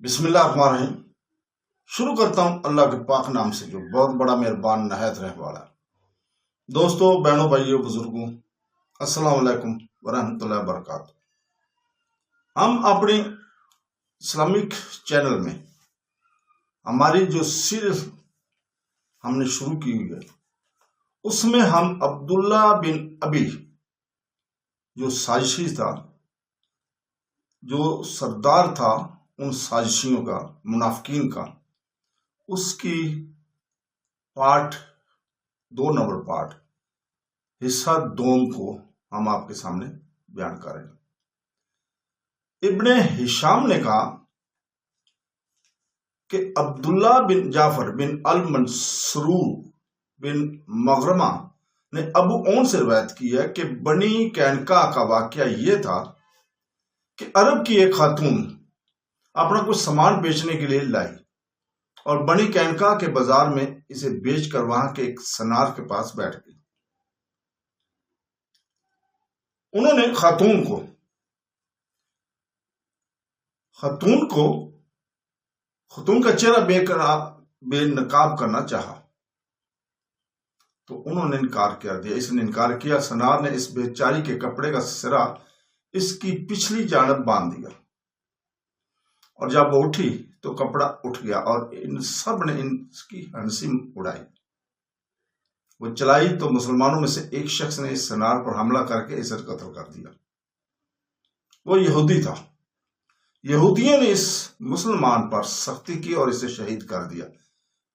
بسم اللہ الرحمن الرحیم۔ شروع کرتا ہوں اللہ کے پاک نام سے جو بہت بڑا مہربان نہایت رحم والا ہے۔ دوستو، بہنوں، بھائیوں، بزرگوں، السلام علیکم ورحمۃ اللہ وبرکاتہ۔ ہم اپنی اسلامک چینل میں ہماری جو سیریز ہم نے شروع کی ہوئی ہے اس میں ہم عبداللہ بن ابی جو سازشی تھا، جو سردار تھا ان سازشیوں کا، منافقین کا، اس کی پارٹ 2 پارٹ حصہ دوم کو ہم آپ کے سامنے بیان کر رہے ہیں۔ ابن ہشام نے کہا کہ عبداللہ بن جعفر بن المنصور بن مغرمہ نے ابو اون سے روایت کی ہے کہ بنی کینکا کا واقعہ یہ تھا کہ عرب کی ایک خاتون اپنا کچھ سامان بیچنے کے لیے لائی اور بنی کینکا کے بازار میں اسے بیچ کر وہاں کے ایک سنار کے پاس بیٹھ گئی۔ انہوں نے خاتون کا چہرہ بے نقاب کرنا چاہا تو انہوں نے انکار کر دیا۔ اس نے انکار کیا۔ سنار نے اس بیچاری کے کپڑے کا سرا اس کی پچھلی جانب باندھ دیا اور جب وہ اٹھی تو کپڑا اٹھ گیا اور ان سب نے ان کی ہنسی اڑائی۔ وہ چلائی تو مسلمانوں میں سے ایک شخص نے اس سنار پر حملہ کر کے اسے قتل کر دیا۔ وہ یہودی تھا۔ یہودیوں نے اس مسلمان پر سختی کی اور اسے شہید کر دیا۔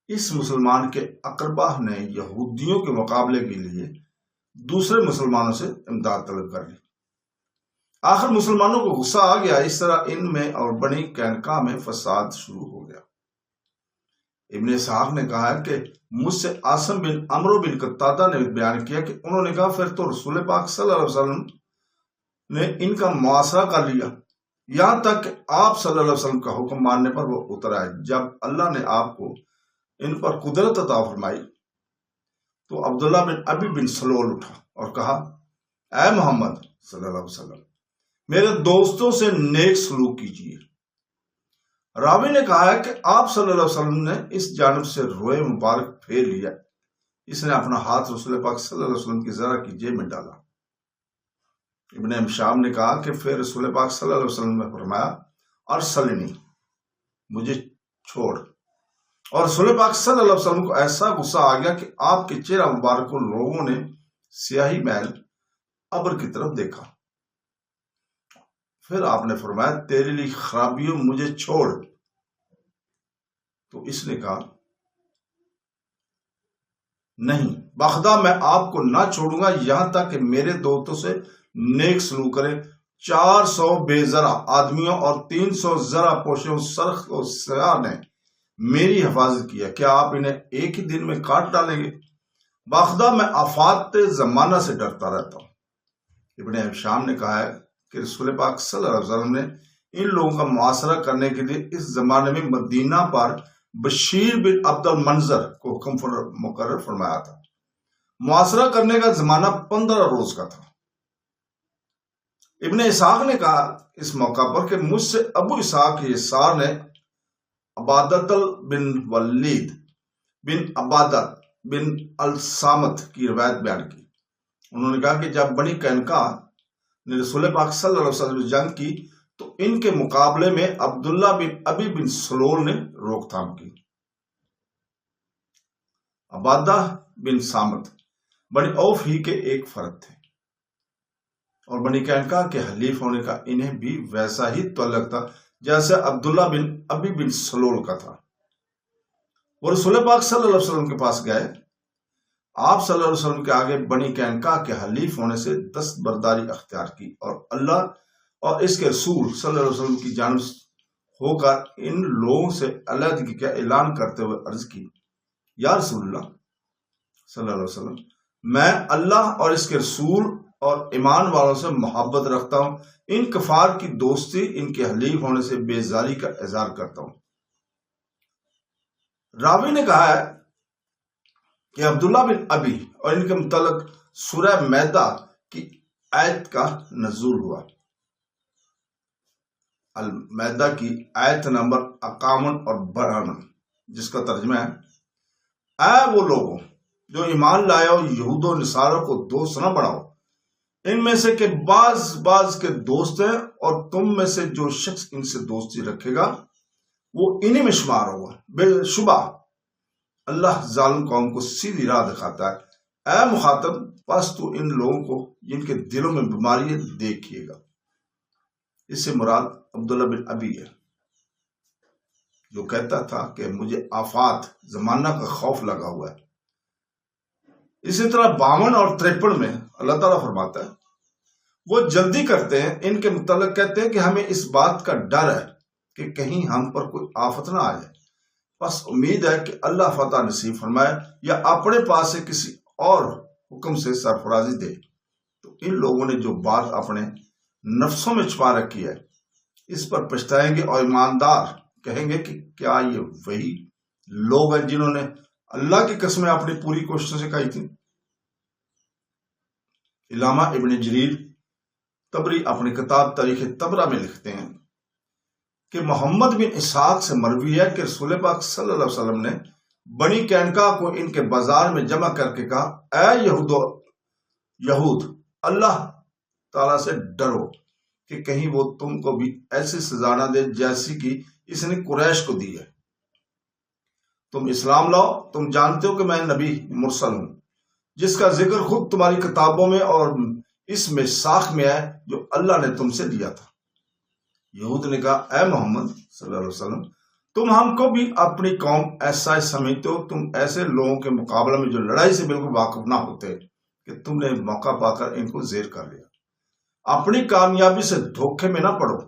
اس مسلمان کے اقربا نے یہودیوں کے مقابلے کے لیے دوسرے مسلمانوں سے امداد طلب کر لی۔ آخر مسلمانوں کو غصہ آ گیا۔ اس طرح ان میں اور بنی کینکا میں فساد شروع ہو گیا۔ ابن اسحاق نے کہا ہے کہ مجھ سے عاصم بن عمرو بن قتادہ نے بیان کیا کہ انہوں نے کہا پھر تو رسول پاک صلی اللہ علیہ وسلم نے ان کا محاصرہ کر لیا، یہاں تک کہ آپ صلی اللہ علیہ وسلم کا حکم ماننے پر وہ اتر آئے۔ جب اللہ نے آپ کو ان پر قدرت عطا فرمائی تو عبداللہ بن ابی بن سلول اٹھا اور کہا، اے محمد صلی اللہ علیہ وسلم، میرے دوستوں سے نیک سلوک کیجیے۔ راوی نے کہا ہے کہ آپ صلی اللہ علیہ وسلم نے اس جانب سے روئے مبارک پھیر لیا۔ اس نے اپنا ہاتھ رسول پاک صلی اللہ علیہ وسلم کی ذرا کی جیب میں ڈالا۔ ابن ہشام نے کہا کہ پھر رسول پاک صلی اللہ علیہ وسلم نے فرمایا، ارسلنی، مجھے چھوڑ۔ اور رسول پاک صلی اللہ علیہ وسلم کو ایسا غصہ آ گیا کہ آپ کے چہرہ مبارک کو لوگوں نے سیاہی محل ابر کی طرف دیکھا۔ پھر آپ نے فرمایا، تیرے لیے خرابیوں، مجھے چھوڑ۔ تو اس نے کہا، نہیں بخدا، میں آپ کو نہ چھوڑوں گا یہاں تک کہ میرے دوستوں سے نیک سلوک کریں۔ 400 بے زرع آدمیوں اور 300 زرع پوشوں سرخ و سیاہ نے میری حفاظت کیا، کیا آپ انہیں ایک ہی دن میں کاٹ ڈالیں گے؟ باخدا میں آفات زمانہ سے ڈرتا رہتا ہوں۔ ابن ہشام نے کہا ہے کہ رسول پاک صلی اللہ علیہ وسلم نے ان لوگوں کا محاصرہ کرنے کے لیے اس زمانے میں مدینہ پر بشیر بن عبد المنظر کو حکم مقرر فرمایا تھا۔ محاصرہ کرنے کا زمانہ 15 روز کا تھا۔ ابن اسحاق نے کہا اس موقع پر کہ مجھ سے ابو اسحاق یسار نے عبادت بن ولید بن عبادت بن الصامت کی روایت بیان کی۔ انہوں نے کہا کہ جب بنی کینکا نے رسول پاک صلی اللہ علیہ وسلم نے جنگ کی تو ان کے مقابلے میں عبداللہ بن ابی بن سلول نے روک تھام کی۔ عبادہ بن صامت بنی اوف ہی کے ایک فرد تھے اور بنی کینکا کے حلیف ہونے کا انہیں بھی ویسا ہی تعلق تھا جیسے عبداللہ بن ابی بن سلول کا تھا۔ وہ رسول پاک صلی اللہ علیہ وسلم کے پاس گئے۔ آپ صلی اللہ علیہ وسلم کے آگے بنی کینکا کے حلیف ہونے سے دستبرداری اختیار کی اور اللہ اور اس کے رسول صلی اللہ علیہ وسلم کی جانب ہو کر ان لوگوں سے علیحدگی کا اعلان کرتے ہوئے عرض کی، یا رسول اللہ صلی اللہ علیہ وسلم، میں اللہ اور اس کے رسول اور ایمان والوں سے محبت رکھتا ہوں۔ ان کفار کی دوستی ان کے حلیف ہونے سے بیزاری کا اظہار کرتا ہوں۔ راوی نے کہا ہے کہ عبداللہ بن ابی اور ان کے متعلق سورہ مائدہ کی آیت کا نزول ہوا۔ المائدہ کی آیت نمبر 51 اور 52، جس کا ترجمہ ہے: اے وہ لوگوں جو ایمان لائے ہو، یہود و نصارہ کو دوست نہ بناؤ، ان میں سے کہ بعض کے دوست ہیں، اور تم میں سے جو شخص ان سے دوستی رکھے گا وہ انہی میں شمار ہوگا۔ بے شبہ اللہ ظالم قوم کو سیدھی راہ دکھاتا ہے۔ اے مخاطب، پس تو ان لوگوں کو جن کے دلوں میں بیماری ہے دیکھیے گا۔ اس سے مراد عبداللہ بن ابی ہے، جو کہتا تھا کہ مجھے آفات زمانہ کا خوف لگا ہوا ہے۔ اسی طرح 52 اور 53 میں اللہ تعالیٰ فرماتا ہے: وہ جلدی کرتے ہیں، ان کے متعلق کہتے ہیں کہ ہمیں اس بات کا ڈر ہے کہ کہیں ہم پر کوئی آفت نہ آ جائے، بس امید ہے کہ اللہ فتح نصیب فرمائے یا اپنے پاس سے کسی اور حکم سے سرفرازی دے۔ تو ان لوگوں نے جو بات اپنے نفسوں میں چھپا رکھی ہے اس پر پچھتائیں گے، اور ایماندار کہیں گے کہ کیا یہ وہی لوگ ہیں جنہوں نے اللہ کی قسمیں اپنی پوری کوششوں سے کھائی تھی۔ علامہ ابن جریر طبری اپنی کتاب تاریخ طبرہ میں لکھتے ہیں کہ محمد بن اسحاق سے مروی ہے کہ رسول پاک صلی اللہ علیہ وسلم نے بنی کینکا کو ان کے بازار میں جمع کر کے کہا: اے یہود، اللہ تعالیٰ سے ڈرو کہ کہیں وہ تم کو بھی ایسی سزا نہ دے جیسی کہ اس نے قریش کو دی ہے۔ تم اسلام لاؤ، تم جانتے ہو کہ میں نبی مرسل ہوں، جس کا ذکر خود تمہاری کتابوں میں اور اس میں ساخ میں ہے جو اللہ نے تم سے لیا تھا۔ یہود نے کہا: اے محمد صلی اللہ علیہ وسلم، تم ہم کو بھی اپنی قوم ایسا ہی سمجھتے ہو؟ تم ایسے لوگوں کے مقابلے میں جو لڑائی سے بالکل واقف نہ ہوتے کہ تم نے موقع پا کر ان کو زیر کر لیا۔ اپنی کامیابی سے دھوکے میں نہ پڑو،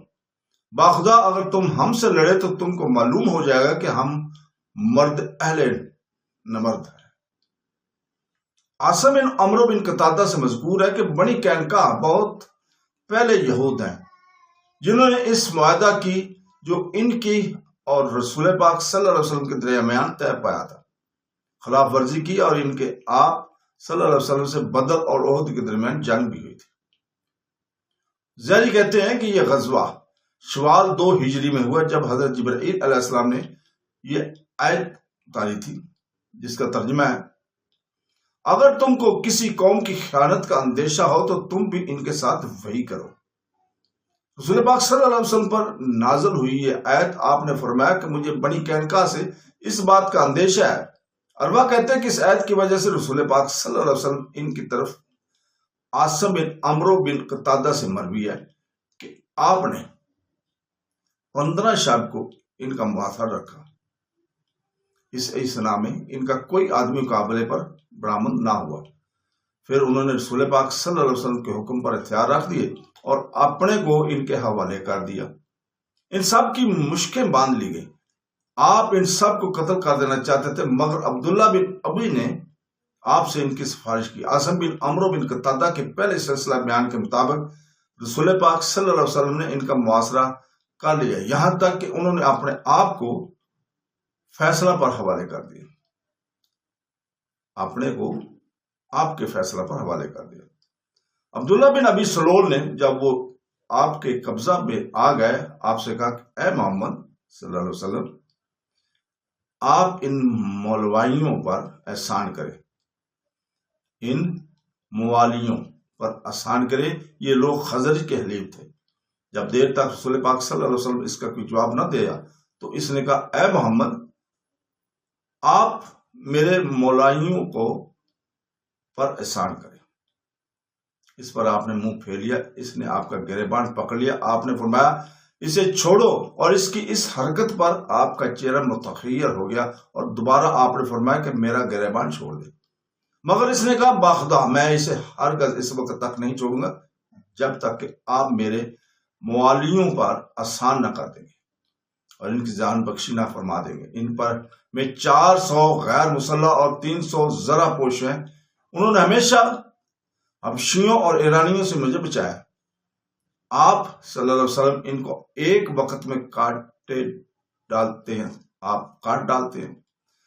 باخدا اگر تم ہم سے لڑے تو تم کو معلوم ہو جائے گا کہ ہم مرد اہل نبرد ہیں۔ عاصم بن عمرو بن قتادہ سے مذکور ہے کہ بنی کینکا بہت پہلے یہود ہیں جنہوں نے اس معاہدہ کی جو ان کی اور رسول پاک صلی اللہ علیہ وسلم کے درمیان طے پایا تھا، خلاف ورزی کی، اور ان کے آپ صلی اللہ علیہ وسلم سے بدر اور احد کے درمیان جنگ بھی ہوئی تھی۔ زیری کہتے ہیں کہ یہ غزوہ شوال 2 ہجری میں ہوا، جب حضرت جبرائیل علیہ السلام نے یہ آیت اتاری تھی، جس کا ترجمہ ہے: اگر تم کو کسی قوم کی خیانت کا اندیشہ ہو تو تم بھی ان کے ساتھ وہی کرو۔ رسول پاک صلی اللہ علیہ وسلم پر نازل ہوئی یہ آیت، آپ نے فرمایا کہ مجھے بنی کینکا سے اس بات کا اندیشہ ہے۔ اروا کہتے ہیں کہ اس آیت کی وجہ سے رسول پاک صلی اللہ علیہ وسلم ان کی طرف عاصم بن عمرو بن قتادہ سے مروی ہے کہ آپ نے 15 شب کو ان کا مواخر رکھا۔ اس اسنا میں ان کا کوئی آدمی مقابلے پر برآمد نہ ہوا۔ پھر انہوں نے رسول پاک صلی اللہ علیہ وسلم کے حکم پر اختیار رکھ دیے اور اپنے کو ان کے حوالے کر دیا۔ ان سب کی مشکیں باندھ لی گئی۔ آپ ان سب کو قتل کر دینا چاہتے تھے، مگر عبداللہ بن ابی نے آپ سے ان کی سفارش کی۔ عاصم بن عمرو بن قتادہ کے پہلے سلسلہ بیان کے مطابق رسول پاک صلی اللہ علیہ وسلم نے ان کا محاصرہ کر لیا، یہاں تک کہ انہوں نے اپنے آپ کو فیصلہ پر حوالے کر دیا۔ اپنے کو آپ کے فیصلہ پر حوالے کر دیا۔ عبداللہ بن ابی سلول نے جب وہ آپ کے قبضہ میں آ گئے، آپ سے کہا کہ اے محمد صلی اللہ علیہ وسلم، آپ ان مولوائیوں پر احسان کریں، ان موالیوں پر احسان کریں۔ یہ لوگ خزرج کے حلیف تھے۔ جب دیر تک رسول پاک صلی اللہ علیہ وسلم اس کا کوئی جواب نہ دیا تو اس نے کہا: اے محمد، آپ میرے مولائیوں کو پر احسان کریں۔ اس پر آپ نے منہ پھیر لیا، اس نے آپ کا گریبان پکڑ لیا۔ آپ نے فرمایا: اسے چھوڑو، اور اس کی اس حرکت پر آپ کا چہرہ متغیر ہو گیا، اور دوبارہ آپ نے فرمایا کہ میرا گریبان چھوڑ دے، مگر اس نے کہا: باخدا، میں اسے ہرگز اس وقت تک نہیں چھوڑوں گا جب تک کہ آپ میرے موالیوں پر احسان نہ کر دیں گے اور ان کی جان بخشی نہ فرما دیں گے۔ ان پر میں 400 غیر مسلح اور 300 زرہ پوش ہیں۔ انہوں نے ہمیشہ حبشیوں اور ایرانیوں سے مجھے بچایا۔ آپ صلی اللہ علیہ وسلم ان کو ایک وقت میں کاٹ ڈالتے ہیں۔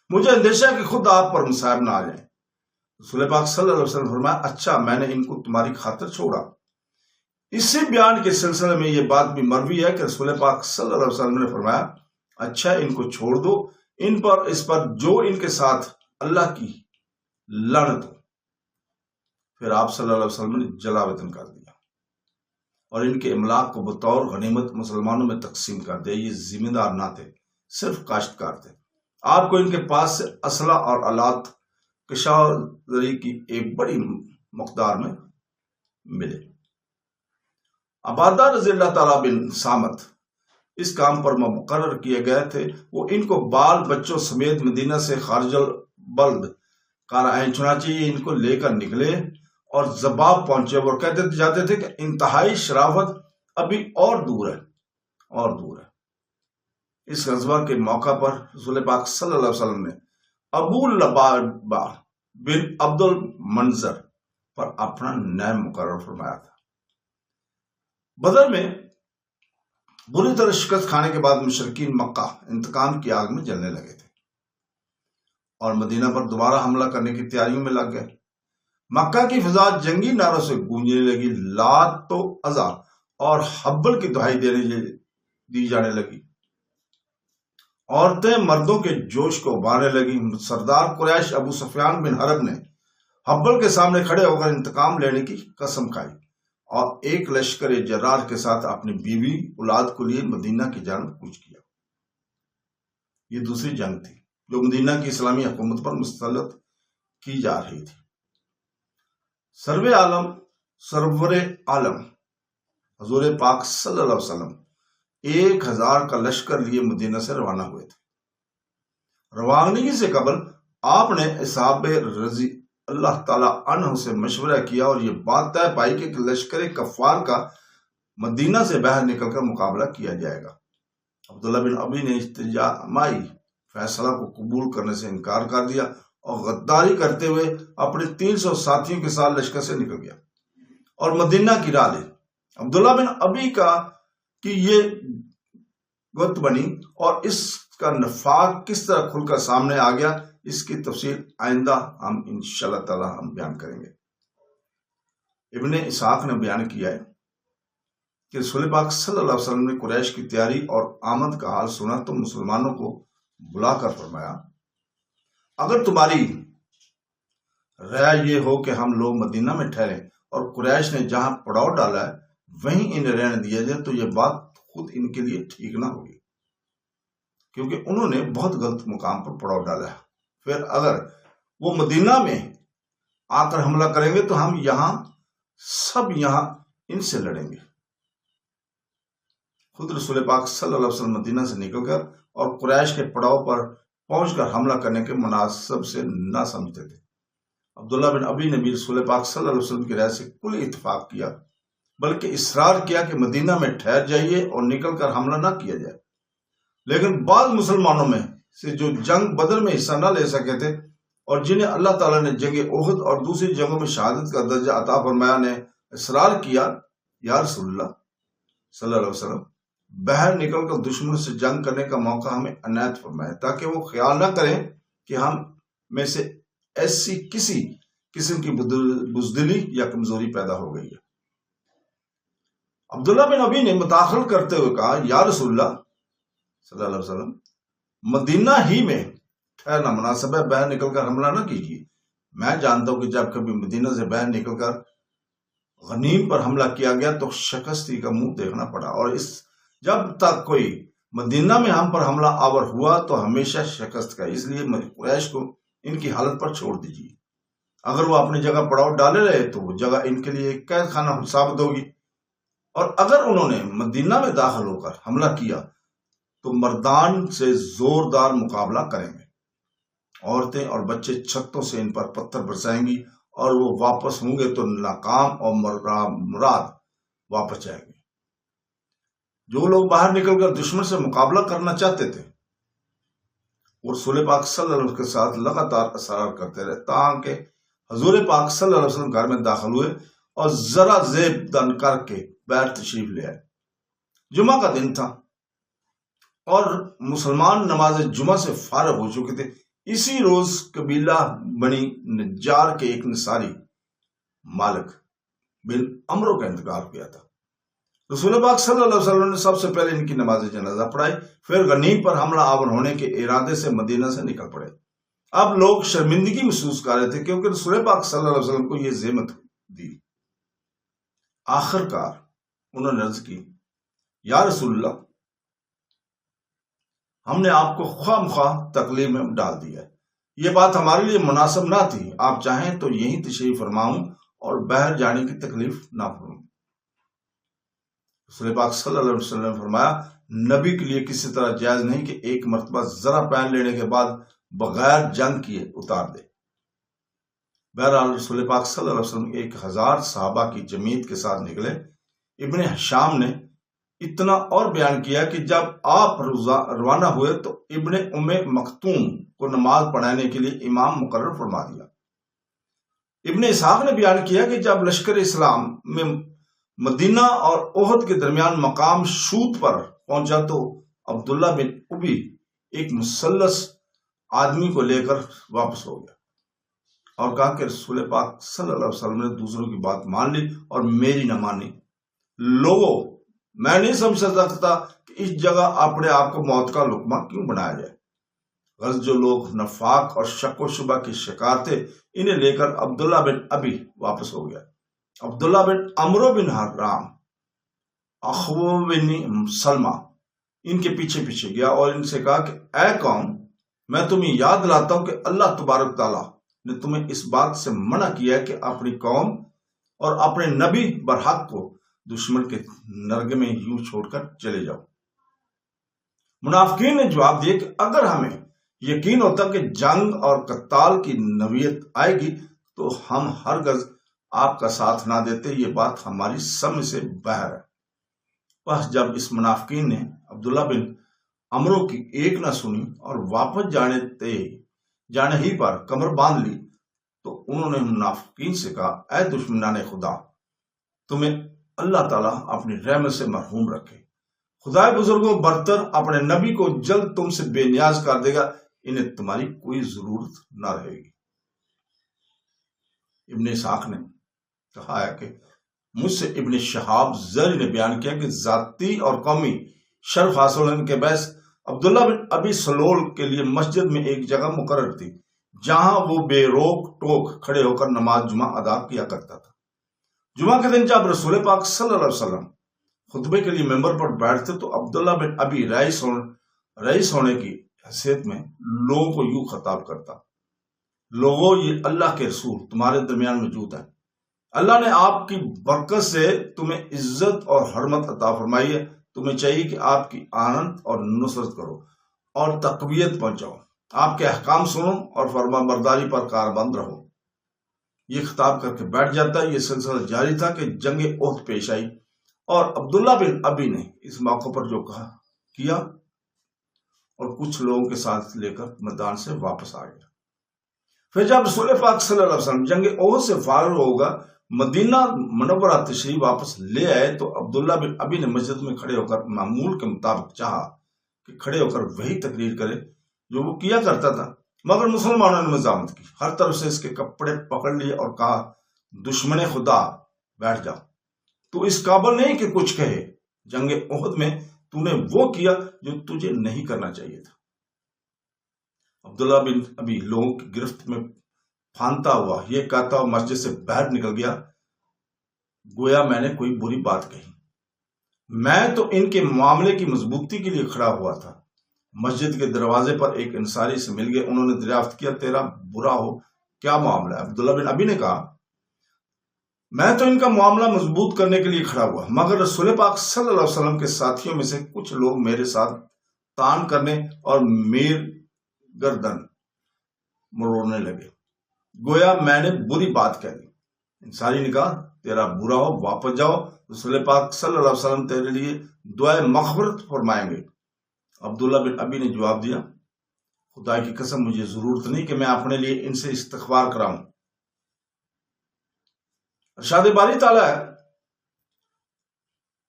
مجھے اندیشہ ہے کہ خود آپ پر مصائب نہ آ جائیں۔ رسول پاک صلی اللہ علیہ وسلم فرمایا: اچھا، میں نے ان کو تمہاری خاطر چھوڑا۔ اسی بیان کے سلسلے میں یہ بات بھی مروی ہے کہ رسول پاک صلی اللہ علیہ وسلم نے فرمایا اچھا ان کو چھوڑ دو، اس پر جو ان کے ساتھ اللہ کی لعنت ہو۔ پھر آپ صلی اللہ علیہ وسلم نے جلا وطن کر دیا اور ان کے املاک کو بطور غنیمت مسلمانوں میں تقسیم کر دیا۔ یہ ذمہ دار نہ تھے، صرف کاشتکار تھے۔ آپ کو ان کے پاس سے اسلحہ اور آلات کشاورزی کی ایک بڑی مقدار میں ملے۔ عبادہ رضی اللہ تعالیٰ بن سامت اس کام پر مقرر کیے گئے تھے۔ وہ ان کو بال بچوں سمیت مدینہ سے خارج البلد قارئین، چنانچہ یہ ان کو لے کر نکلے اور ذباب پہنچے اور کہتے جاتے تھے کہ انتہائی شرافت ابھی اور دور ہے اور دور ہے۔ اس غزوہ کے موقع پر رسول پاک صلی اللہ علیہ وسلم نے ابو لبابہ بن عبد المنظر پر اپنا نام مقرر فرمایا تھا۔ بدر میں بری طرح شکست کھانے کے بعد مشرکین مکہ انتقام کی آگ میں جلنے لگے تھے اور مدینہ پر دوبارہ حملہ کرنے کی تیاریوں میں لگ گئے۔ مکہ کی فضا جنگی نعروں سے گونجنے لگی، لات و عزا اور حبل کی دہائی دی جانے لگی۔ عورتیں مردوں کے جوش کو ابارنے لگی۔ سردار قریش ابو سفیان بن حرب نے حبل کے سامنے کھڑے ہو کر انتقام لینے کی قسم کھائی اور ایک لشکر جرار کے ساتھ اپنی بیوی اولاد کو لیے مدینہ کی جانب کوچ کیا۔ یہ دوسری جنگ تھی جو مدینہ کی اسلامی حکومت پر مسلط کی جا رہی تھی۔ سرور عالم حضور پاک صلی اللہ علیہ وسلم 1000 کا لشکر لیے مدینہ سے روانہ ہوئے تھے۔ روانگی سے قبل آپ نے اصحاب رضی اللہ تعالیٰ عنہ سے مشورہ کیا اور یہ بات طے پائی کہ لشکر کفار کا مدینہ سے باہر نکل کر مقابلہ کیا جائے گا۔ عبداللہ بن ابی نے اجتماعی فیصلہ کو قبول کرنے سے انکار کر دیا اور غداری کرتے ہوئے اپنے 300 ساتھیوں کے ساتھ لشکر سے نکل گیا اور مدینہ کی راہ لی۔ عبداللہ بن ابی کی یہ گت بنی اور اس کا نفاق کس طرح کھل کر سامنے آ گیا، اس کی تفصیل آئندہ ہم انشاءاللہ تعالی بیان کریں گے۔ ابن اسحاق نے بیان کیا ہے کہ رسول پاک صلی اللہ علیہ وسلم نے قریش کی تیاری اور آمد کا حال سنا تو مسلمانوں کو بلا کر فرمایا اگر تمہاری رائے یہ ہو کہ ہم لوگ مدینہ میں ٹھہریں اور قریش نے جہاں پڑاؤ ڈالا ہے وہیں انہیں رہنے دیا جائے تو یہ بات خود ان کے لیے ٹھیک نہ ہوگی، کیونکہ انہوں نے بہت غلط مقام پر پڑاؤ ڈالا ہے۔ پھر اگر وہ مدینہ میں آ کر حملہ کریں گے تو ہم سب یہاں ان سے لڑیں گے۔ خود رسول پاک صلی اللہ علیہ وسلم مدینہ سے نکل کر اور قریش کے پڑاؤ پر پہنچ کر حملہ کرنے کے مناسب سے نہ سمجھتے تھے۔ عبداللہ بن ابی نے بھی رسول پاک صلی اللہ علیہ وسلم کی رائے سے کل اتفاق کیا، بلکہ اصرار کیا کہ مدینہ میں ٹھہر جائیے اور نکل کر حملہ نہ کیا جائے۔ لیکن بعض مسلمانوں میں سے جو جنگ بدر میں حصہ نہ لے سکے تھے اور جنہیں اللہ تعالیٰ نے جنگ احد اور دوسری جنگوں میں شہادت کا درجہ عطا فرمایا نے اصرار کیا، یا رسول اللہ صلی اللہ علیہ وسلم باہر نکل کر دشمن سے جنگ کرنے کا موقع ہمیں عنایت فرمائے تاکہ وہ خیال نہ کریں کہ ہم میں سے ایسی کسی قسم کی بزدلی یا کمزوری پیدا ہو گئی ہے۔ عبداللہ بن ابی نے متاخر کرتے ہوئے کہا یا رسول اللہ صلی اللہ علیہ وسلم مدینہ ہی میں ٹھہرنا مناسب ہے، باہر نکل کر حملہ نہ کیجیے۔ میں جانتا ہوں کہ جب کبھی مدینہ سے باہر نکل کر غنیم پر حملہ کیا گیا تو شکستی کا منہ دیکھنا پڑا، اور جب تک کوئی مدینہ میں ہم پر حملہ آور ہوا تو ہمیشہ شکست کا، اس لیے قریش کو ان کی حالت پر چھوڑ دیجیے۔ اگر وہ اپنی جگہ پڑاؤ ڈالے رہے تو وہ جگہ ان کے لیے قید خانہ ثابت ہوگی، اور اگر انہوں نے مدینہ میں داخل ہو کر حملہ کیا تو مردان سے زوردار مقابلہ کریں گے۔ عورتیں اور بچے چھتوں سے ان پر پتھر برسائیں گی اور وہ واپس ہوں گے تو ناکام اور مراد واپس جائیں گے۔ جو لوگ باہر نکل کر دشمن سے مقابلہ کرنا چاہتے تھے وہ رسول پاک صلی اللہ علیہ وسلم کے ساتھ لگاتار اصرار کرتے رہے تاکہ حضور پاک صلی اللہ علیہ وسلم گھر میں داخل ہوئے اور ذرا زیب دن کر کے باہر تشریف لے آئے۔ جمعہ کا دن تھا اور مسلمان نماز جمعہ سے فارغ ہو چکے تھے۔ اسی روز قبیلہ بنی نجار کے ایک نصاری مالک بن عمرو کا انتقال ہو گیا تھا۔ رسول پاک صلی اللہ علیہ وسلم نے سب سے پہلے ان کی نماز جنازہ پڑھائی، پھر غنیم پر حملہ آور ہونے کے ارادے سے مدینہ سے نکل پڑے۔ اب لوگ شرمندگی محسوس کر رہے تھے کیونکہ رسول پاک صلی اللہ علیہ وسلم کو یہ ذمت دی۔ آخر کار انہوں نے عرض کی، یا رسول اللہ، ہم نے آپ کو خواہ مخواہ تکلیف میں ڈال دیا ہے، یہ بات ہمارے لیے مناسب نہ تھی، آپ چاہیں تو یہیں تشریف فرماؤں اور باہر جانے کی تکلیف نہ فرماؤں۔ رسول پاک صلی اللہ علیہ وسلم نے فرمایا، نبی کے لیے کسی طرح جائز نہیں کہ ایک مرتبہ ذرا پہن لینے کے بعد بغیر جنگ کیے اتار دے۔ بہرحال رسول پاک صلی اللہ علیہ وسلم 1000 صحابہ کی جماعت کے ساتھ نکلے۔ ابن حشام نے اتنا اور بیان کیا کہ جب آپ روانہ ہوئے تو ابن ام مکتوم کو نماز پڑھانے کے لیے امام مقرر فرما دیا۔ ابن اسحاق نے بیان کیا کہ جب لشکر اسلام میں مدینہ اور احد کے درمیان مقام شوت پر پہنچا تو عبداللہ بن ابی ایک مسلس آدمی کو لے کر واپس ہو گیا اور کہا کہ رسول پاک صلی اللہ علیہ وسلم نے دوسروں کی بات مان لی اور میری نہ مانی۔ لوگوں، میں نہیں سمجھ سکتا کہ اس جگہ اپنے آپ کو موت کا لقمہ کیوں بنایا جائے۔ غرض جو لوگ نفاق اور شک و شبہ کے شکار تھے، انہیں لے کر عبداللہ بن ابی واپس ہو گیا۔ عبداللہ بن عمرو بن حرام، اخو بن سلمہ ان کے پیچھے پیچھے گیا اور ان سے کہا کہ اے قوم، میں تمہیں یاد دلاتا ہوں کہ اللہ تبارک تعالیٰ نے تمہیں اس بات سے منع کیا ہے کہ اپنی قوم اور اپنے نبی برحق کو دشمن کے نرگے میں یوں چھوڑ کر چلے جاؤ۔ منافقین نے جواب دیا کہ اگر ہمیں یقین ہوتا کہ جنگ اور قتال کی نوعیت آئے گی تو ہم ہرگز آپ کا ساتھ نہ دیتے، یہ بات ہماری سمجھ سے باہر ہے۔ بس جب اس منافقین نے عبداللہ بن عمرو کی ایک نہ سنی اور واپس جانے ہی پر کمر باندھ لی تو انہوں نے منافقین سے کہا، اے دشمنان خدا، تمہیں اللہ تعالیٰ اپنی رحمت سے محروم رکھے۔ خدائے بزرگوں برتر اپنے نبی کو جلد تم سے بے نیاز کر دے گا، انہیں تمہاری کوئی ضرورت نہ رہے گی۔ ابن اسحاق نے کہا ہے کہ مجھ سے ابن شہاب زہری نے بیان کیا کہ ذاتی اور قومی شرف حاصل ہونے کے باعث عبداللہ بن ابی سلول کے لیے مسجد میں ایک جگہ مقرر تھی جہاں وہ بے روک ٹوک کھڑے ہو کر نماز جمعہ ادا کیا کرتا تھا۔ جمعہ کے دن جب رسول پاک صلی اللہ علیہ وسلم خطبے کے لیے ممبر پر بیٹھتے تو عبداللہ بن ابی رئیس ہونے کی حیثیت میں لوگوں کو یوں خطاب کرتا، لوگوں، یہ اللہ کے رسول تمہارے درمیان موجود ہے۔ اللہ نے آپ کی برکت سے تمہیں عزت اور حرمت عطا فرمائی ہے، تمہیں چاہیے کہ آپ کی آنت اور نصرت کرو اور تقویت پہنچاؤ، آپ کے احکام سنو اور فرما برداری پر کاربند رہو۔ یہ خطاب کر کے بیٹھ جاتا ہے۔ یہ سلسلہ جاری تھا کہ جنگ احد پیش آئی اور عبداللہ بن ابی نے اس موقع پر جو کیا اور کچھ لوگوں کے ساتھ لے کر میدان سے واپس آ گیا۔ پھر جب رسول پاک صلی اللہ علیہ وسلم جنگ احد سے فارغ ہوگا مدینہ منورہ تشریف واپس لے آئے تو عبداللہ بن ابی نے مسجد میں کھڑے ہو کر معمول کے مطابق چاہا کہ کھڑے ہو کر وہی تقریر کرے جو وہ کیا کرتا تھا، مگر مسلمانوں نے مزاحمت کی، ہر طرف سے اس کے کپڑے پکڑ لیے اور کہا، دشمن خدا، بیٹھ جا، تو اس قابل نہیں کہ کچھ کہے، جنگ احد میں تو نے وہ کیا جو تجھے نہیں کرنا چاہیے تھا۔ عبداللہ بن ابی لوگوں کی گرفت میں پھانتا ہوا یہ کہتا ہوا مسجد سے باہر نکل گیا، گویا میں نے کوئی بری بات کہی، میں تو ان کے معاملے کی مضبوطی کے لیے کھڑا ہوا تھا۔ مسجد کے دروازے پر ایک انصاری سے مل گئے، انہوں نے دریافت کیا، تیرا برا ہو کیا معاملہ ہے؟ عبداللہ بن ابی نے کہا، میں تو ان کا معاملہ مضبوط کرنے کے لیے کھڑا ہوا، مگر رسول پاک صلی اللہ علیہ وسلم کے ساتھیوں میں سے کچھ لوگ میرے ساتھ تان کرنے اور میر گردن مروڑنے لگے، گویا میں نے بری بات کہہ دی۔ انصاری نے کہا، تیرا برا ہو، واپس جاؤ، رسول پاک صلی اللہ علیہ وسلم تیرے لیے دعائے مغفرت فرمائیں گے۔ عبداللہ بن ابی نے جواب دیا، خدا کی قسم مجھے ضرورت نہیں کہ میں اپنے لیے ان سے استغفار کراؤں۔ ارشاد باری تعالیٰ ہے،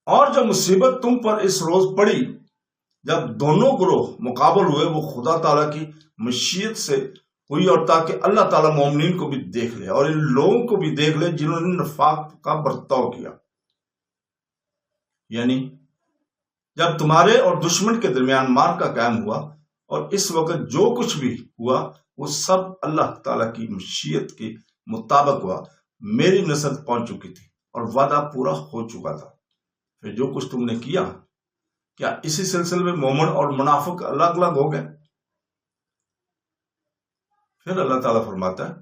اور جو مصیبت تم پر اس روز پڑی جب دونوں گروہ مقابل ہوئے وہ خدا تعالیٰ کی مشیت سے ہوئی، اور تاکہ اللہ تعالیٰ مومنین کو بھی دیکھ لے اور ان لوگوں کو بھی دیکھ لے جنہوں نے نفاق کا برتاؤ کیا۔ یعنی جب تمہارے اور دشمن کے درمیان مار کا قائم ہوا اور اس وقت جو کچھ بھی ہوا وہ سب اللہ تعالیٰ کی مشیت کے مطابق ہوا، میری نصرت پہنچ چکی تھی اور وعدہ پورا ہو چکا تھا۔ پھر جو کچھ تم نے کیا، کیا اسی سلسلے میں مومن اور منافق الگ الگ ہو گئے؟ پھر اللہ تعالیٰ فرماتا ہے،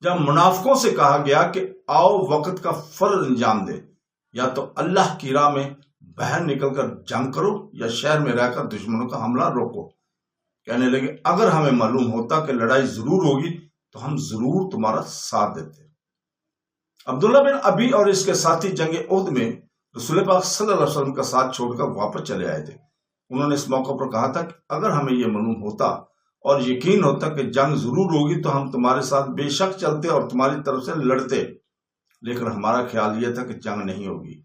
جب منافقوں سے کہا گیا کہ آؤ وقت کا فرض انجام دے، یا تو اللہ کی راہ میں باہر نکل کر جنگ کرو یا شہر میں رہ کر دشمنوں کا حملہ روکو، کہنے لگے اگر ہمیں معلوم ہوتا کہ لڑائی ضرور ہوگی تو ہم ضرور تمہارا ساتھ دیتے۔ عبداللہ بن ابی اور اس کے ساتھی جنگ احد میں رسول پاک صلی اللہ علیہ وسلم کا ساتھ چھوڑ کر واپس چلے آئے تھے۔ انہوں نے اس موقع پر کہا تھا کہ اگر ہمیں یہ معلوم ہوتا اور یقین ہوتا کہ جنگ ضرور ہوگی تو ہم تمہارے ساتھ بے شک چلتے اور تمہاری طرف سے لڑتے، لیکن ہمارا خیال یہ تھا کہ جنگ نہیں ہوگی۔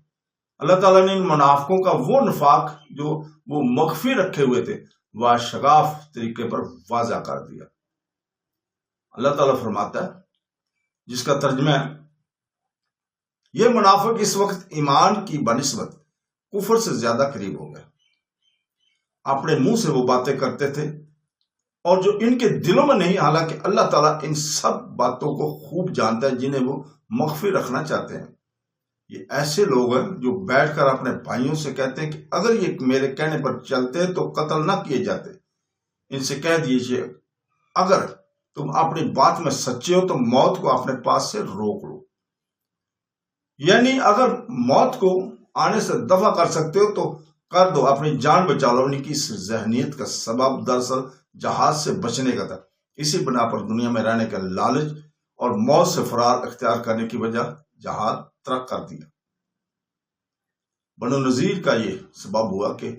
اللہ تعالیٰ نے ان منافقوں کا وہ نفاق جو وہ مخفی رکھے ہوئے تھے وہ شگاف طریقے پر واضح کر دیا۔ اللہ تعالیٰ فرماتا ہے، جس کا ترجمہ ہے، یہ منافق اس وقت ایمان کی بنسبت کفر سے زیادہ قریب ہو گئے۔ اپنے منہ سے وہ باتیں کرتے تھے اور جو ان کے دلوں میں نہیں، حالانکہ اللہ تعالیٰ ان سب باتوں کو خوب جانتا ہے جنہیں وہ مخفی رکھنا چاہتے ہیں۔ یہ ایسے لوگ ہیں جو بیٹھ کر اپنے بھائیوں سے کہتے ہیں کہ اگر یہ میرے کہنے پر چلتے تو قتل نہ کیے جاتے۔ ان سے کہہ دیجیے اگر تم اپنی بات میں سچے ہو تو موت کو اپنے پاس سے روک لو، یعنی اگر موت کو آنے سے دفع کر سکتے ہو تو کر دو، اپنی جان بچا لو۔ ان کی اس ذہنیت کا سبب دراصل جہاز سے بچنے کا تھا۔ اسی بنا پر دنیا میں رہنے کا لالچ اور موت سے فرار اختیار کرنے کی وجہ جہاز ترک کر دیا۔ بنو نذیر کا یہ سبب ہوا کہ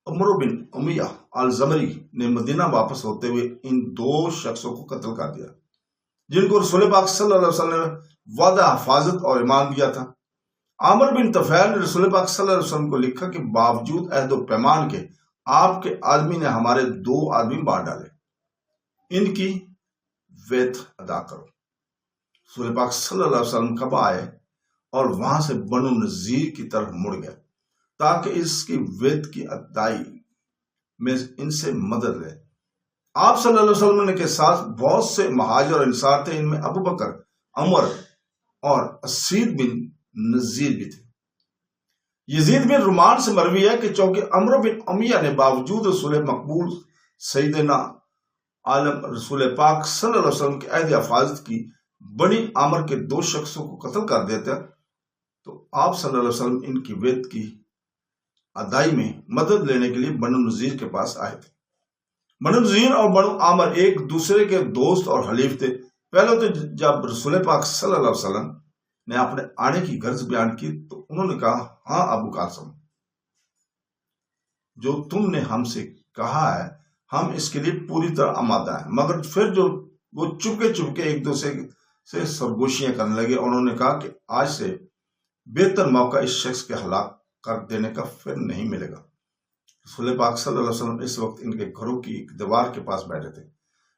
عمرو بن امیہ الزمری نے مدینہ واپس ہوتے ہوئے ان دو شخصوں کو قتل کر دیا جن کو رسول پاک صلی اللہ علیہ وسلم نے وعدہ حفاظت اور ایمان دیا تھا۔ عامر بن طفیل نے رسول پاک صلی اللہ علیہ وسلم کو لکھا کہ باوجود عہد و پیمان کے آپ کے آدمی نے ہمارے 2 آدمی مار ڈالے، ان کی ویت ادا کرو۔ رسول پاک صلی اللہ علیہ وسلم کب آئے اور وہاں سے بنو نذیر کی طرف مڑ گئے تاکہ اس کی ویت کی ادائی میں ان سے مدد لے۔ آپ صلی اللہ علیہ وسلم کے ساتھ بہت سے مہاجر اور انصار تھے، ان میں ابو بکر، عمر اور اسید بن نذیر بھی تھے۔ یزید بن رومان سے مروی ہے کہ چونکہ عمرو بن امیہ نے باوجود رسول مقبول سیدنا عالم رسول پاک صلی اللہ علیہ وسلم کے عہد حفاظت کی بنی عامر کے 2 شخصوں کو قتل کر دیتا تو آپ صلی اللہ علیہ وسلم ان کی ویت کی ادائی میں مدد لینے کے لیے بنو نذیر کے پاس آئے تھے۔ بنو نذیر اور بنو عامر ایک دوسرے کے دوست اور حلیف تھے۔ پہلے تو جب رسول پاک صلی اللہ علیہ وسلم نے اپنے آنے کی غرض بیان کی تو انہوں نے کہا، ہاں ابو قاسم، جو تم نے ہم سے کہا ہے ہم اس کے لیے پوری طرح آمادہ ہیں۔ مگر پھر جو وہ چپکے ایک دوسرے سے سرگوشیاں کرنے لگے، انہوں نے کہا کہ آج سے بہتر موقع اس شخص کے ہلاک کر دینے کا پھر نہیں ملے گا۔ رسول پاک صلی اللہ علیہ وسلم اس وقت ان کے گھروں کی ایک دیوار کے پاس بیٹھے تھے،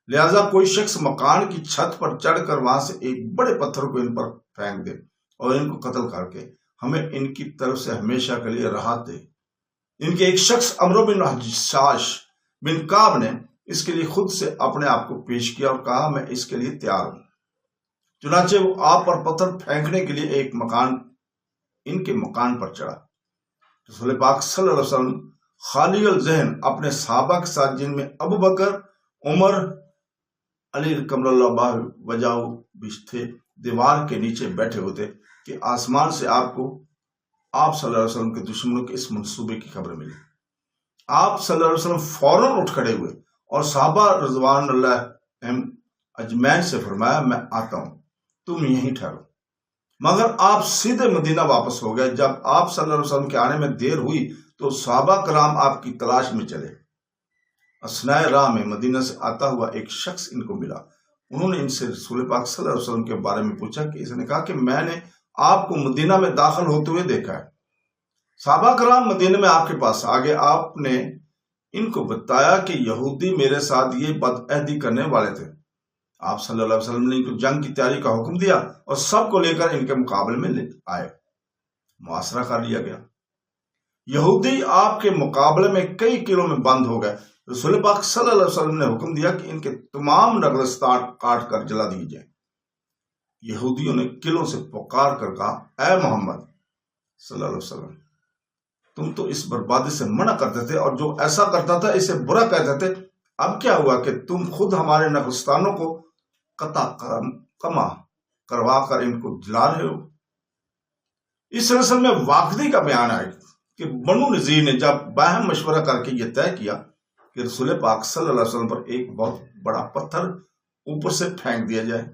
لہذا کوئی شخص مکان کی چھت پر چڑھ کر وہاں سے ایک بڑے پتھر کو ان پر پھینک دے اور ان کو قتل کر کے ہمیں ان کی طرف سے ہمیشہ کے لیے راحت دے۔ ان کے ایک شخص عمرو بن حشاش بن کعب نے اس کے لیے خود سے اپنے آپ کو پیش کیا اور کہا، میں اس کے لیے تیار ہوں۔ چنانچہ وہ آپ پر پتھر پھینکنے کے لیے ان کے مکان پر چڑھا۔ رسول پاک صلی اللہ علیہ وسلم خالی الذہن اپنے صحابہ کے ساتھ، جن میں ابو بکر، عمر، علی کرم اللہ وجہ بھی تھے، دیوار کے نیچے بیٹھے ہوتے کہ آسمان سے آپ صلی اللہ علیہ وسلم کے دشمنوں کے اس منصوبے کی خبر ملی۔ آپ صلی اللہ علیہ وسلم فوراً اٹھ کھڑے ہوئے اور صحابہ رضوان اللہ اجمعین سے فرمایا، میں آتا ہوں، تم یہیں ٹھہرو۔ مگر آپ سیدھے مدینہ واپس ہو گئے۔ جب آپ صلی اللہ علیہ وسلم کے آنے میں دیر ہوئی تو صحابہ کرام آپ کی تلاش میں چلے۔ اثناء راہ میں مدینہ سے آتا ہوا ایک شخص ان کو ملا۔ انہوں نے ان سے رسول پاک صلی اللہ علیہ وسلم کے بارے میں پوچھا کہ اس نے کہا کہ میں نے آپ کو مدینہ میں داخل ہوتے ہوئے دیکھا ہے۔ صحابہ کرام مدینہ میں آپ کے پاس آگے آپ نے ان کو بتایا کہ یہودی میرے ساتھ یہ بدعہدی کرنے والے تھے۔ آپ صلی اللہ علیہ وسلم نے ان کو جنگ کی تیاری کا حکم دیا اور سب کو لے کر ان کے مقابلے میں آئے۔ محاصرہ کر لیا گیا۔ یہودی آپ کے مقابلے میں کئی کلوں میں بند ہو گئے۔ رسول پاک صلی اللہ علیہ وسلم نے حکم دیا کہ ان کے تمام نگلستان کاٹ کر جلا دیے جائیں۔ یہودیوں نے کلوں سے پکار کر کہا، اے محمد صلی اللہ علیہ وسلم، تم تو اس بربادی سے منع کرتے تھے اور جو ایسا کرتا تھا اسے برا کہتے تھے، اب کیا ہوا کہ تم خود ہمارے نگلستانوں کو قطع کما کروا کر ان کو جلا رہے ہو؟ اس سلسلے میں واقعی کا بیان ہے کہ بنو نذیر نے جب باہم مشورہ کر کے یہ طے کیا کہ رسول پاک صلی اللہ علیہ وسلم پر ایک بہت بڑا پتھر اوپر سے پھینک دیا جائے،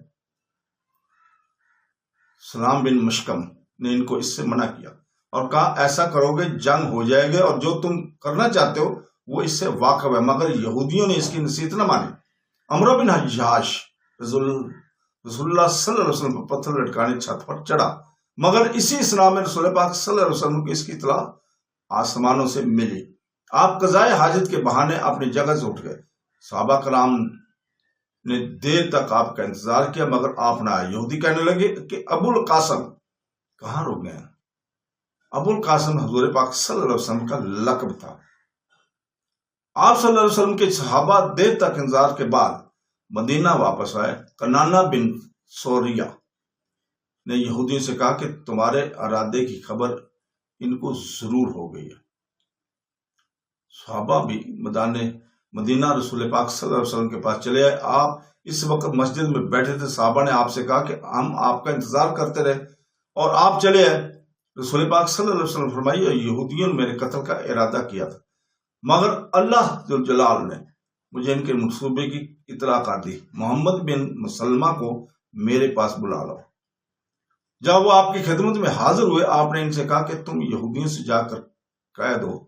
سلام بن مشکم نے ان کو اس سے منع کیا اور کہا، ایسا کرو گے جنگ ہو جائے گا اور جو تم کرنا چاہتے ہو وہ اس سے واقف ہے۔ مگر یہودیوں نے اس کی نصیحت نہ مانی۔ عمرو بن حجاج رسول اللہ صلی اللہ علیہ وسلم پر پتھر لٹکانے چھت پر چڑھا، مگر اسی اسنا میں رسول پاک صلی اللہ علیہ وسلم کو اس کی اطلاع آسمانوں سے ملی۔ آپ قضائے حاجت کے بہانے اپنی جگہ سے اٹھ گئے۔ صحابہ کرام نے دیر تک آپ کا انتظار کیا مگر آپ نہ آئے۔ یہودی کہنے لگے کہ ابو القاسم کہاں رک گئے ہیں؟ ابو القاسم حضور پاک صلی اللہ علیہ وسلم کا لقب تھا۔ آپ صلی اللہ علیہ وسلم کے صحابہ دیر تک انتظار کے بعد مدینہ واپس آئے۔ کنانہ بن سوریہ نے یہودیوں سے کہا کہ تمہارے ارادے کی خبر ان کو ضرور ہو گئی ہے۔ صحابہ بھی مدینہ رسول پاک صلی اللہ علیہ وسلم کے پاس چلے آئے۔ آپ اس وقت مسجد میں بیٹھے تھے۔ صحابہ نے آپ سے کہا کہ ہم آپ کا انتظار کرتے رہے اور آپ چلے آئے۔ رسول پاک صلی اللہ علیہ وسلم فرمائیے، یہودیوں نے میرے قتل کا ارادہ کیا تھا مگر اللہ ذوالجلال نے مجھے ان کے منصوبے کی اطلاع کر دی۔ محمد بن مسلمہ کو میرے پاس بلا لاؤ۔ جب وہ آپ کی خدمت میں حاضر ہوئے، آپ نے ان سے کہا کہ تم یہودیوں سے جا کر کہہ دو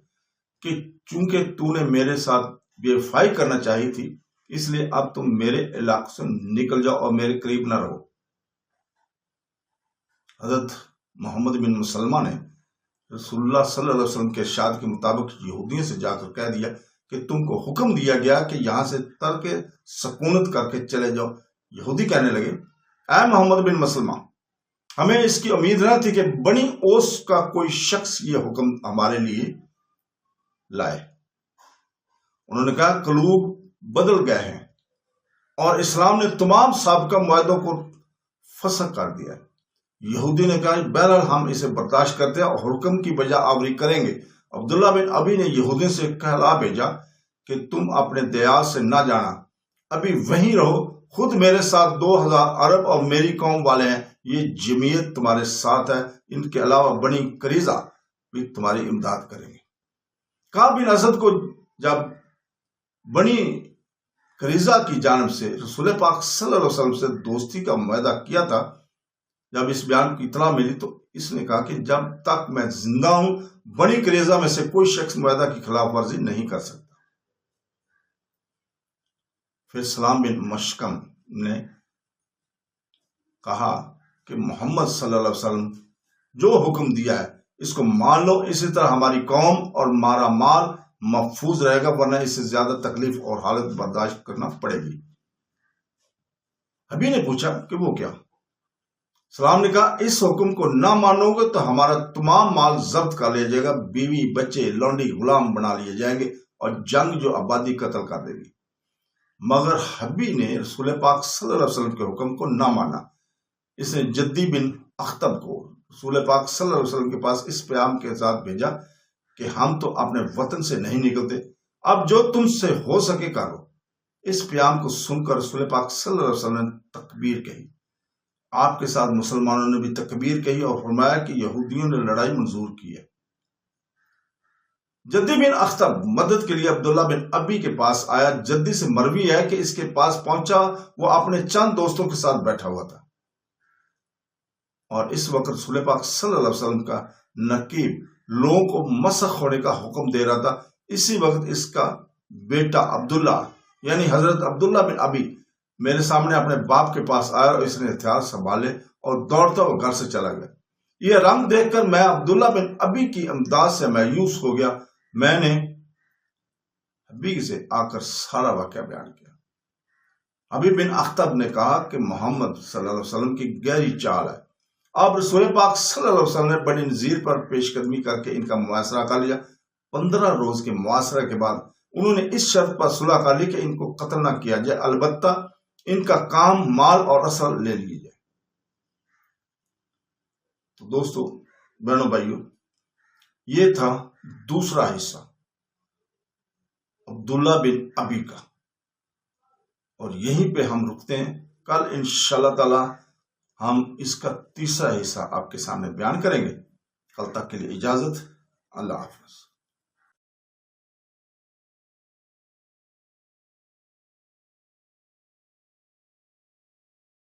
کہ چونکہ تو نے میرے ساتھ بے وفائی کرنا چاہی تھی، اس لیے اب تم میرے علاقے سے نکل جاؤ اور میرے قریب نہ رہو۔ حضرت محمد بن مسلمہ نے رسول اللہ صلی اللہ علیہ وسلم کے ارشاد کے مطابق یہودیوں سے جا کر کہہ دیا کہ تم کو حکم دیا گیا کہ یہاں سے ترک سکونت کر کے چلے جاؤ۔ یہودی کہنے لگے، اے محمد بن مسلمہ، ہمیں اس کی امید نہ تھی کہ بنی اوس کا کوئی شخص یہ حکم ہمارے لیے لائے۔ انہوں نے کہا، قلوب بدل گئے ہیں اور اسلام نے تمام سابقہ معاہدوں کو فسخ کر دیا۔ یہودی نے کہا، بہرحال ہم اسے برداشت کرتے ہیں اور حکم کی بجا آوری کریں گے۔ عبداللہ بن ابی نے یہودیوں سے کہلا بھیجا کہ تم اپنے دیار سے نہ جانا، ابھی وہیں رہو، خود میرے ساتھ 2000 عرب اور میری قوم والے ہیں، یہ جمعیت تمہارے ساتھ ہے، ان کے علاوہ بنی قریظہ بھی تمہاری امداد کریں گے۔ کعب بن اسد کو جب بنی قریظہ کی جانب سے رسول پاک صلی اللہ علیہ وسلم سے دوستی کا معاہدہ کیا تھا، جب اس بیان کی اطلاع ملی تو اس نے کہا کہ جب تک میں زندہ ہوں بنی قریظہ میں سے کوئی شخص معاہدہ کی خلاف ورزی نہیں کر سکتا۔ پھر سلام بن مشکم نے کہا کہ محمد صلی اللہ علیہ وسلم جو حکم دیا ہے اس کو مان لو، اسی طرح ہماری قوم اور ہمارا مال محفوظ رہے گا، ورنہ اس سے زیادہ تکلیف اور حالت برداشت کرنا پڑے گی۔ حبی نے پوچھا کہ وہ کیا؟ سلام نے کہا، اس حکم کو نہ مانو گے تو ہمارا تمام مال ضبط کر لیا جائے گا، بیوی بچے لونڈی غلام بنا لیے جائیں گے اور جنگ جو آبادی قتل کر دے گی۔ مگر حبی نے رسول پاک صلی اللہ علیہ وسلم کے حکم کو نہ مانا۔ اس نے جدی بن اختب کو رسول پاک صلی اللہ علیہ وسلم کے پاس اس پیام کے ساتھ بھیجا کہ ہم تو اپنے وطن سے نہیں نکلتے، اب جو تم سے ہو سکے کرو۔ اس پیام کو سن کر رسول پاک صلی اللہ علیہ وسلم نے تکبیر کہی۔ آپ کے ساتھ مسلمانوں نے بھی تکبیر کہی اور فرمایا کہ یہودیوں نے لڑائی منظور کی ہے۔ جدی بن اختب مدد کے لیے عبداللہ بن ابی کے پاس آیا۔ جدی سے مروی ہے کہ اس کے پاس پہنچا، وہ اپنے چند دوستوں کے ساتھ بیٹھا ہوا تھا اور اس وقت رسول پاک صلی اللہ علیہ وسلم کا نقیب لوگوں کو مسخ ہونے کا حکم دے رہا تھا۔ اسی وقت اس کا بیٹا عبداللہ یعنی حضرت عبداللہ بن ابی میرے سامنے اپنے باپ کے پاس آیا اور اس نے ہتھیار سنبھالے اور دوڑتا ہوا گھر سے چلا گیا۔ یہ رنگ دیکھ کر میں عبداللہ بن ابی کی امداد سے مایوس ہو گیا۔ میں نے حبی سے آ کر سارا واقعہ بیان کیا۔ حبی بن اختب نے کہا کہ محمد صلی اللہ علیہ وسلم کی گہری چال ہے اب رسول پاک صلی اللہ علیہ وسلم نے بنی نذیر پر پیش قدمی کر کے ان کا معاشرہ کر لیا۔ 15 روز کے معاشرے کے بعد انہوں نے اس شرط پر صلح کر لی کہ ان کو قتل نہ کیا جائے، البتہ ان کا کام، مال اور اصل لے لیے جائے۔ تو دوستو، بہنوں، بھائیوں، یہ تھا دوسرا حصہ عبداللہ بن ابی کا، اور یہیں پہ ہم رکتے ہیں۔ کل انشاءاللہ تعالی ہم اس کا تیسرا حصہ آپ کے سامنے بیان کریں گے۔ کل تک کے لیے اجازت، اللہ حافظ۔